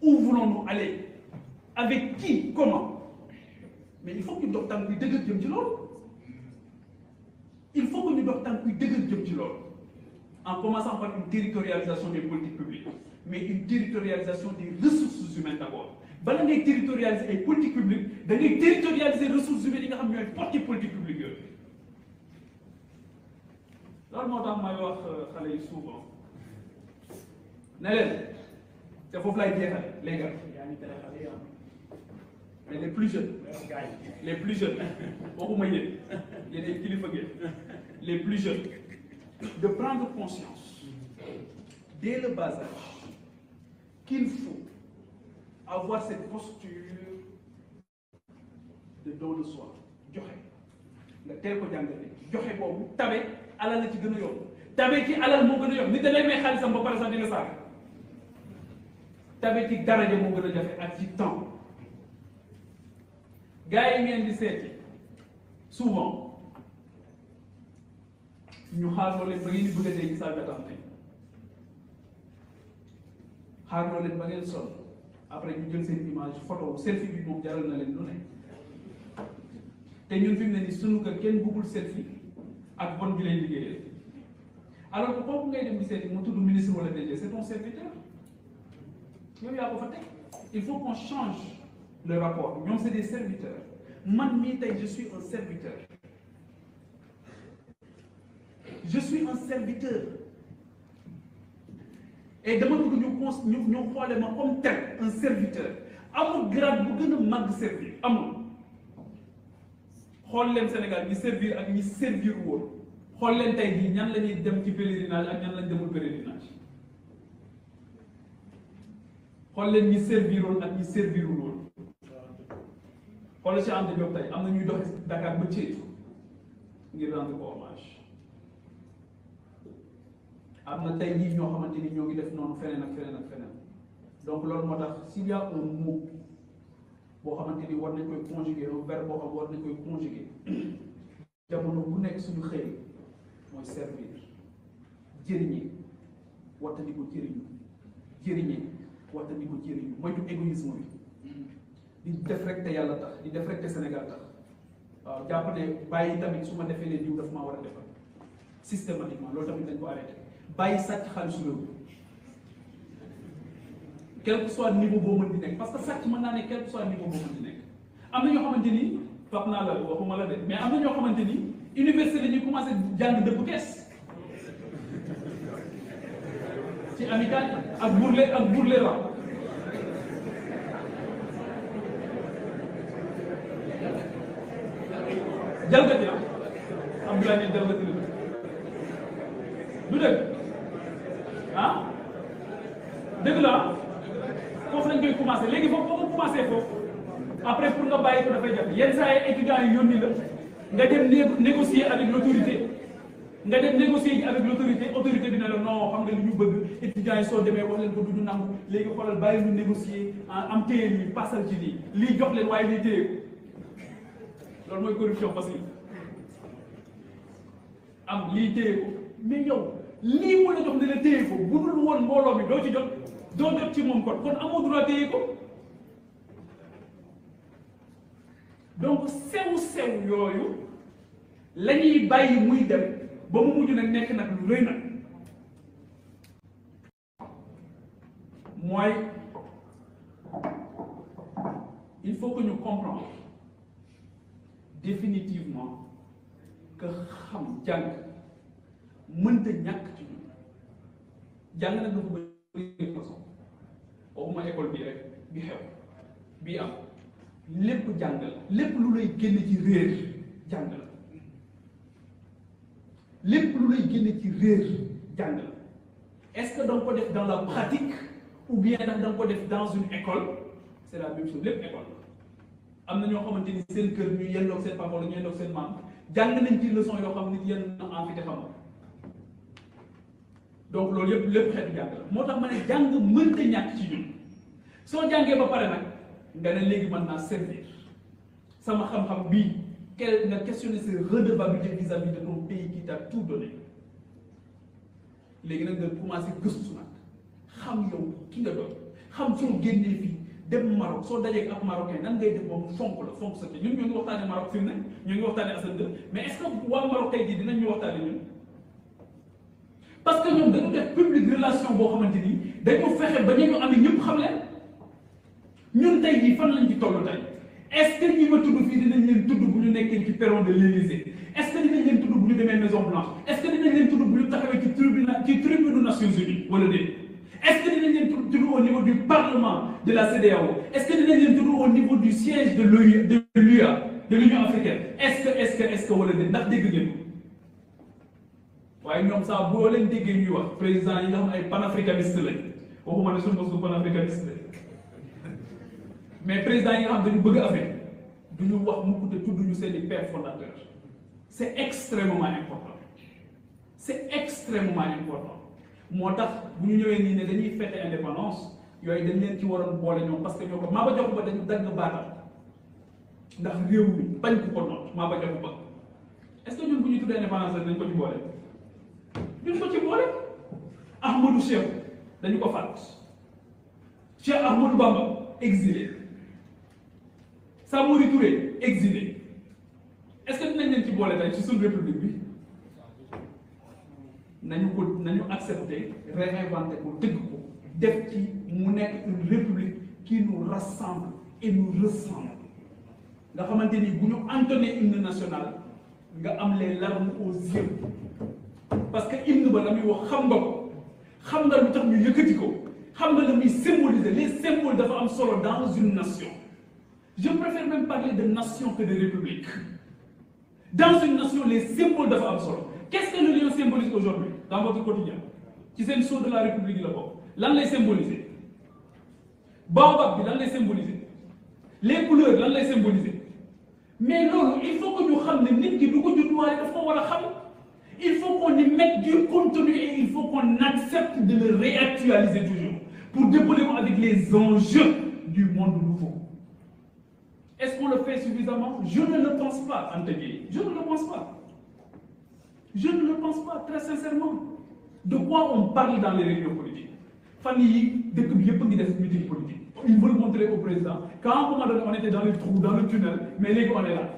Speaker 1: où voulons-nous aller avec qui comment mais il faut que ñu dox tànk yi dëgër jëm ci loolu il faut que ñu dox tànk yi dëgër jëm ci loolu en commençant par une territorialisation des politiques publiques mais une territorialisation des ressources humaines d'abord bala ngay territorialiser ay politiques publiques da ngay territorialiser ressources humaines yi nga xam ñooy porter politique publique yooyu loolu moo tax may wax xale yi souvent ne leen te foofu laay jeexal les gars mais les plus jeunes waxuma yéen ay kilifa ngeen les plus jeunes de prendre conscience dès le bas âge qu'il faut avoir cette posture de don de soi joxe nga teel ko jàngale joxe boobu tabe alal la ci gën a yomb tabe ci alal moo gën a yomb nit da lay may xaalisam ba pare sax di la saaga tabe ci daraja moo gën a jafe ak ci temps gars yi ngeen di seeti souvent ñu xaarloo leen ba ngeen di bëgg a dee ci salle d'attente xaarloo leen ba ngeen sol après ñu jël seen image photo selfie bi moom jaral na leen lu ne te ñun fi mu ne nii sunu kër kenn bëggul selfie ak bon bi lay liggéeyee alors que kooku ngay dem di seeti mu tudd ministre wala DG c'est ton serviteur yow yaa ko fa teg il faut qu'on change le rapport ñoom c'est des serviteurs man mii tey je suis un serviteur. Je suis un serviteur. Et dama bëgg ñu xoolee ma comme tel un serviteur amul grade bu gën a màgg servir amul. xool leen Sénégal ñi servir ak ñi servir woon xool leen tey jii ñan la ñuy dem ci pèlerinage ak ñan lañ demul pèlerinage xool leen ñi serviroon ak ñi servirul woon xoolal si Anta Diop tey am na ñuy dox Dakar ba Thiès ngir rendre ko hommage am na tey jii ñoo xamante ni ñoo ngi def noonu feneen ak feneen ak feneen donc loolu moo tax s'il y a un mot boo xamante ni war nañ koy conjuguer un verbe boo xam war nañ koy conjuguer jamono bu nekk suñu xëy mooy servir jëriñee wattandi ko jëriñee wattandi ko jëriñu moytu égoïsme bi di def rek te yàlla tax di def rek te Sénégal tax waaw jàpp ne bàyyi tamit su ma defee leen diw daf maa war a defal systématiquement loolu tamit dañ ko arrêté bàyyi sàcc xaalisu réew quel que soit niveau boo mën di nekk parce que sàcc mën naa ne quel que soit niveau boo mën di nekk am na ñoo xamante ni fab naa la waxuma la de mais am na ñoo xamante ni université dañuy commencé jàng dëpp kees ci amical ak bourle ra jalgati la Abdoulaye ne jalgati la du dëgg ah dëgg la foofu lañ koy commencé léegi foofu boo ko commencé foofu après pour nga bàyyi ko dafay jafe yenn saa yi étudiants yi yónni la nga dem négocier avec l'autorité nga dem négocier avec autorité bi ne la non xam nga li ñu bëgg étudiants yi soo demee wax leen ko du ñu nangu léegi xoolal bàyyi ñu négocier am téye lii passal ci lii jox leen waaye lii téye ko loolu mooy corruption passive am lii téye ko mais yow lii mu la jox ne la téye ko bu dul woon mbooloo mi doo ci jot ci moom kon amoo droit téye ko donc sew yooyu la ñuy bàyyi muy dem ba mu mujj nag nekk nag lu rëy nag mooy il faut que ñu comprendre définitivement que xam jàng mënta ñàkk ci ñun jàng nag dafa bëri façon waxuma école bii rek bi xew bii am lépp jàng la lépp lu lay génne ci réer jàng la lépp lu lay génne ci réer jàng la est-ce que da nga ko def dans la pratique ou bien da nga ko def dans une école c'est la même chose lépp école la am na ñoo xamante ni seen kër ñu yendoog seen papa wala ñu yendoog seen maam jàng nañ ci leçon yoo xam nit yenn en fi te xam donc loolu yëpp lépp xeetu jàng la moo tax ma ne jàng mënta ñàkk ci ñun soo jàngee ba pare nag nga ne léegi mën naa servir sama xam-xam bii nga questionner ses redevabilités vis-à-vis de ton pays qui t'a tout donné léegi nag nga commencé gëstu nag xam yow ki nga doon xam soo génnee fii dem Maroc soo dajee ak marocain nan ngay def ba mu fonk la fonk sa kii ñun ñoo ngi waxtaanee Maroc fi mu ne ñoo ngi waxtaanee Assane Deme mais est-ce que waa Maroc tey jii dinañ ñu waxtaanee ñun parce que ñoom dañu def public relation boo xamante ni dañu fexe ba ñu amee ñëpp xam leen ñun tey jii fan lañ ci toll tey est-ce que ñi ma tudd fii dinañ leen tudd bu ñu nekkee ci perron de l'Élysée est-ce que dinañ leen tudd bu ñu demee Maison Blanche est-ce que dinañ leen tudd bu ñu taxawee ci tribune Nations Unies wala déet est-ce que dinañ leen tudd au niveau du Parlement de la CEDEAO est-ce que dinañ leen tudd au niveau du siège de l'UA de l'Union africaine est-ce que wala déet ndax dégg ngeen ko waaye ñoom saa boo leen déggee ñuy wax président yi nga xam ay panafricaniste lañ waxuma ne suñu bos du panafricaniste mais président yi nga xam dañu bëgg Afrique du ñu wax mukk te tudd ñu seeni père fondateur c'est extrêmement important c'est extrêmement important moo tax bu ñu ñëwee nii ne dañuy fêter indépendance yooyu dañ leen ci waroon boole ñoom parce que ñoo ko Maba Diakhou Ba dañu dagg baatam ndax réew mi bañ ko ko noot Maba Diakhou Ba est-ce que ñun bu ñu tuddee indépendance dañ ko ci boole duñ ko ci boole Ahmadou Cheikh dañu ko faat Cheikh Ahmadou Bamba exilé Samori Touré exilé est-ce que dinañ leen ci boole tey ci suñu république bi nañu accepter réinventer ko tëgg ko def ci mu nekk une république qui nous rassemble et nous ressemble nga xamante ni bu ñu entonné hymne national nga am les larmes aux yeux parce que hymne ba la muy wax xam nga ko xam nga lu tax ñu yëkkati ko xam nga la muy symboliser les symboles dafa am solo dans une nation. Je préfère même parler de nation que de république. Dans une nation, les symboles dafa am solo. Qu'est-ce que le lion symbolise aujourd'hui dans votre quotidien? Ci seen sceau de la république la bokk. Lan lay symboliser? Baobab bi lan lay symboliser? Les couleurs lan lay symboliser? Mais loolu il faut que ñu xam ne nit ki du ko judduwaale daf ko war a xam. Il faut qu'on y mette du contenu et il faut qu'on accepte de le réactualiser toujours pour décoller avec les enjeux du monde nouveau. Est-ce qu'on le fait suffisamment? Je ne le pense pas, Anta Gueye. Je ne le pense pas. Je ne le pense pas, très sincèrement. De quoi on parle dans les réunions politiques? Fan yi dëkk bi yëpp ngi def meeting politique. Ils veulent montrer au président qu'à un moment donné on était dans les trous, dans le tunnel, mais léegi on est là.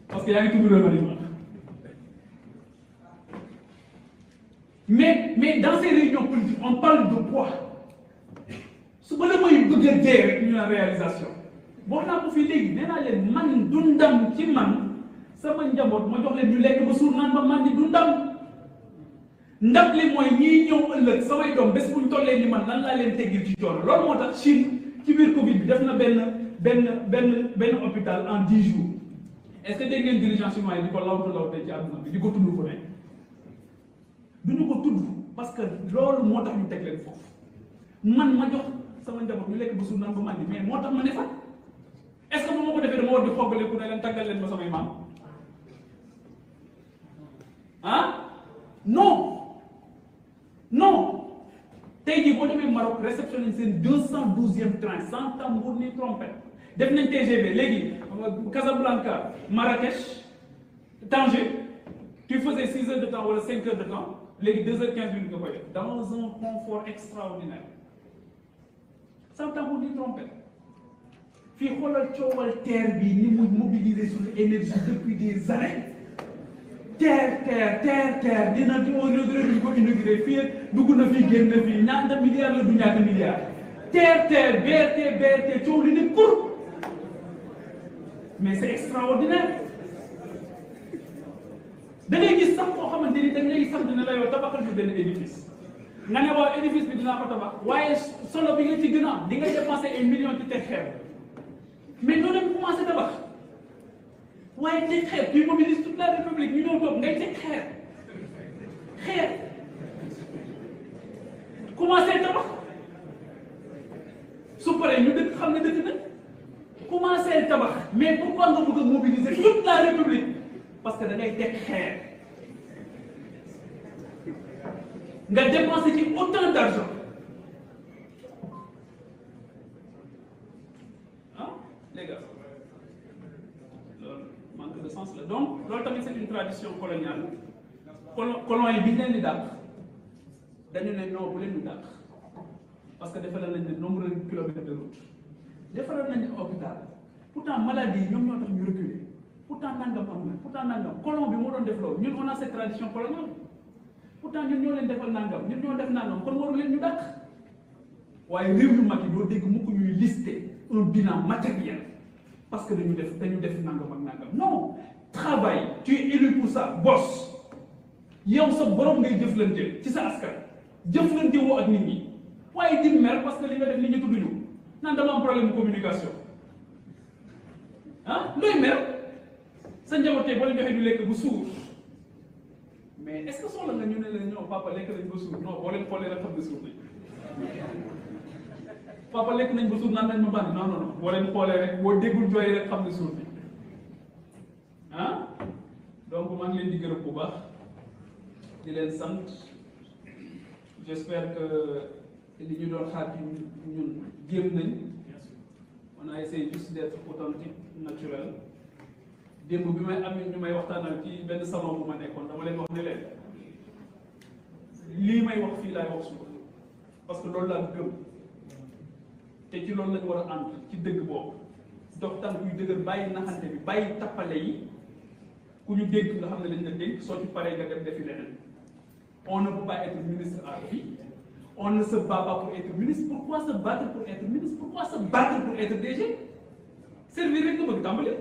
Speaker 1: Parce que yaa ngi tudd remaniement. Mais dans ces réunions politiques, on parle de quoi? Su ba la may bëgg a dee rek ñu naan réalisation. Wax naa ko fii léegi nee naa leen man du ndam ci man sama njaboot ma jox leen ñu lekk ba suur naan ba man di du ndam li mooy ñiy ñëw ëllëg samay doom bés bu ñu tollee ni man lan laa leen teggil ci coono loolu moo tax Chine ci biir Covid bi def na benn hôpital en 10 jours est-ce que dégg ngeen dirigeant chinois yi di ko lawte ci àdduna bi di ko tudd fu ne du ñu ko tudd parce que loolu moo tax ñu teg leen foofu man ma jox sama njaboot ñu lekk ba suur naan ba man di mais moo tax ma ne fa. Est-ce que bu ma ko defee dama war di xoggale ku ne leen tàggal leen ma samay maam ah non tey jii boo demee Maroc réceptionné seen 212e train sans tambour ni trompette def nañ TGV léegi Casablanca Marrakech Tanger tu faisais 6 heures de temps wala 5 heures de temps léegi 2h15 nga koy def dans un confort extraordinaire sans tambour ni trompette. fii xoolal coowal terre bi ni muy mobiliser suñu énergie depuis des années terre dina di inauguré duñ ko inauguré fii dugg na fii génn na fii ñaata milliards la du ñaata milliards terre BRT coow li ne pour mais c'est extraordinaire da ngay gis sax koo xamante ni dañ lay sax dina la yow tabaxal fi benn édifice nga ne waaw édifice bi dinaa ko tabax waaye solo bi nga ci gën a am di nga dépensé ay millions ci teg xeer mais noonu lañ commencé tabax waaye teg xeer tu mobilises toute la république ñu ñëw toog ngay teg xeer commencé tabax su paree ñu dëkk xam ne dëkk na commencé tabax mais pourquoi nga bëgg a mobiliser toute la république parce que da ngay teg xeer nga dépenser ci autant d'argent les gars loolu manque de sens la donc loolu tamit c'est une tradition coloniale colon yi bi ñu leen di dàq dañu ne non bu leen ñu dàq parce que defaral nañ ne nombreux kilomètres de route defaral nañ hôpital pourtant maladie ñoom ñoo tax ñu reculer pourtant nangam am na pourtant nangam colon bi moo doon def loolu ñun on a cette tradition coloniale pourtant ñun ñoo leen defal nangam ñun ñoo def nangam kon waru leen ñu dàq waaye réew yu mag yi doo dégg mukk ñuy lister un bilan matériel parce que dañu def nangam ak nangam non travail tu es élu pour ça boss yow sa borom ngay jëflante ci sa askan jëflante woo ak nit ñi waaye di mer parce que li nga def nit ñi tudduñu naan dama am problème de communication ah looy mer sa njabootee boo leen joxee du lekk bu suur mais est-ce que soxla nga ñu ne leen ñoo papa lekk nañ ba suur non boo leen xoolee rek xam ne suur nañ papa lekk nañ ba suur naan nañ ma bànn non boo leen xoolee rek boo déggul jooy rek xam ne suur bi ah donc maa ngi leen di gërëm bu baax di leen sant j'espère que li ñu doon xaar ci ñun jéem nañ on a essayé juste d'être authentique naturel démb bi may am ñu may waxtaanal ci benn salon bu ma nekkoon dama leen wax ne leen lii may wax fii laay wax suba parce que loolu laa gëm te ci loolu lañu war a ànd ci dëgg boobu dox tànk yu dëgër bàyyi naxante bi bàyyi tappale yi ku ñu dégg nga xam ne lañ la dégg soo ci paree nga dem defi leneen on ne peut pas être ministre à vie on ne se bat pas pour être ministre pourquoi se battre pour être ministre pourquoi se battre pour être DG servir rek nga bëgg tàmbali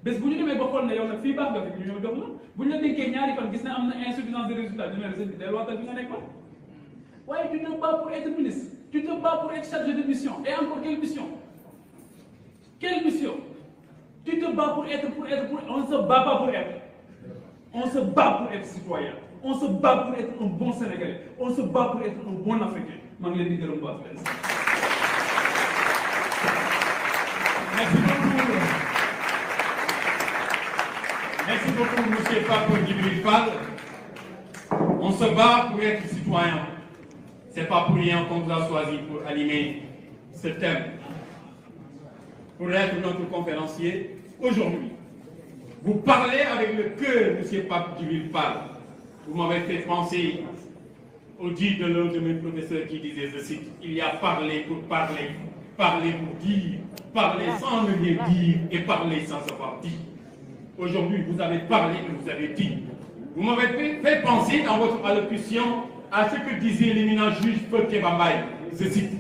Speaker 1: bés bu ñu demee ba xool ne yow nag fii baax nga fi ñu ñëw jox la bu ñu la dénkee ñaari fan gis ne am na insuffisance de résultat ñu ne la seen bi delluwaatal fi nga nekkoon waaye tu te bats pour être ministre tu te bats pour être chargé de mission et encore quelle mission tu te bats pour on se bat pas pour être on se bat pour être citoyen on se bat pour être un bon Sénégalais on se bat pour être un bon Africain maa ngi leen di gërëm baax leen
Speaker 2: Merci beaucoup, M. Pape Djibril Fall. On se bat pour être citoyen. Ce n'est pas pour rien qu'on vous a choisi pour animer ce thème. Pour être notre conférencier aujourd'hui. Vous parlez avec le cœur, M. Pape Djibril Fall. Vous m'avez fait penser au dit de l'un de mes professeurs qui disait ceci, il y a parler pour parler, parler pour dire, parler sans ne rien dire et parler sans savoir dire. Aujourd'hui, vous avez parlé et vous avez dit. Vous m'avez fait penser dans votre allocution à ce que disait l'éminent juge Feu Kebambaye. Je cite,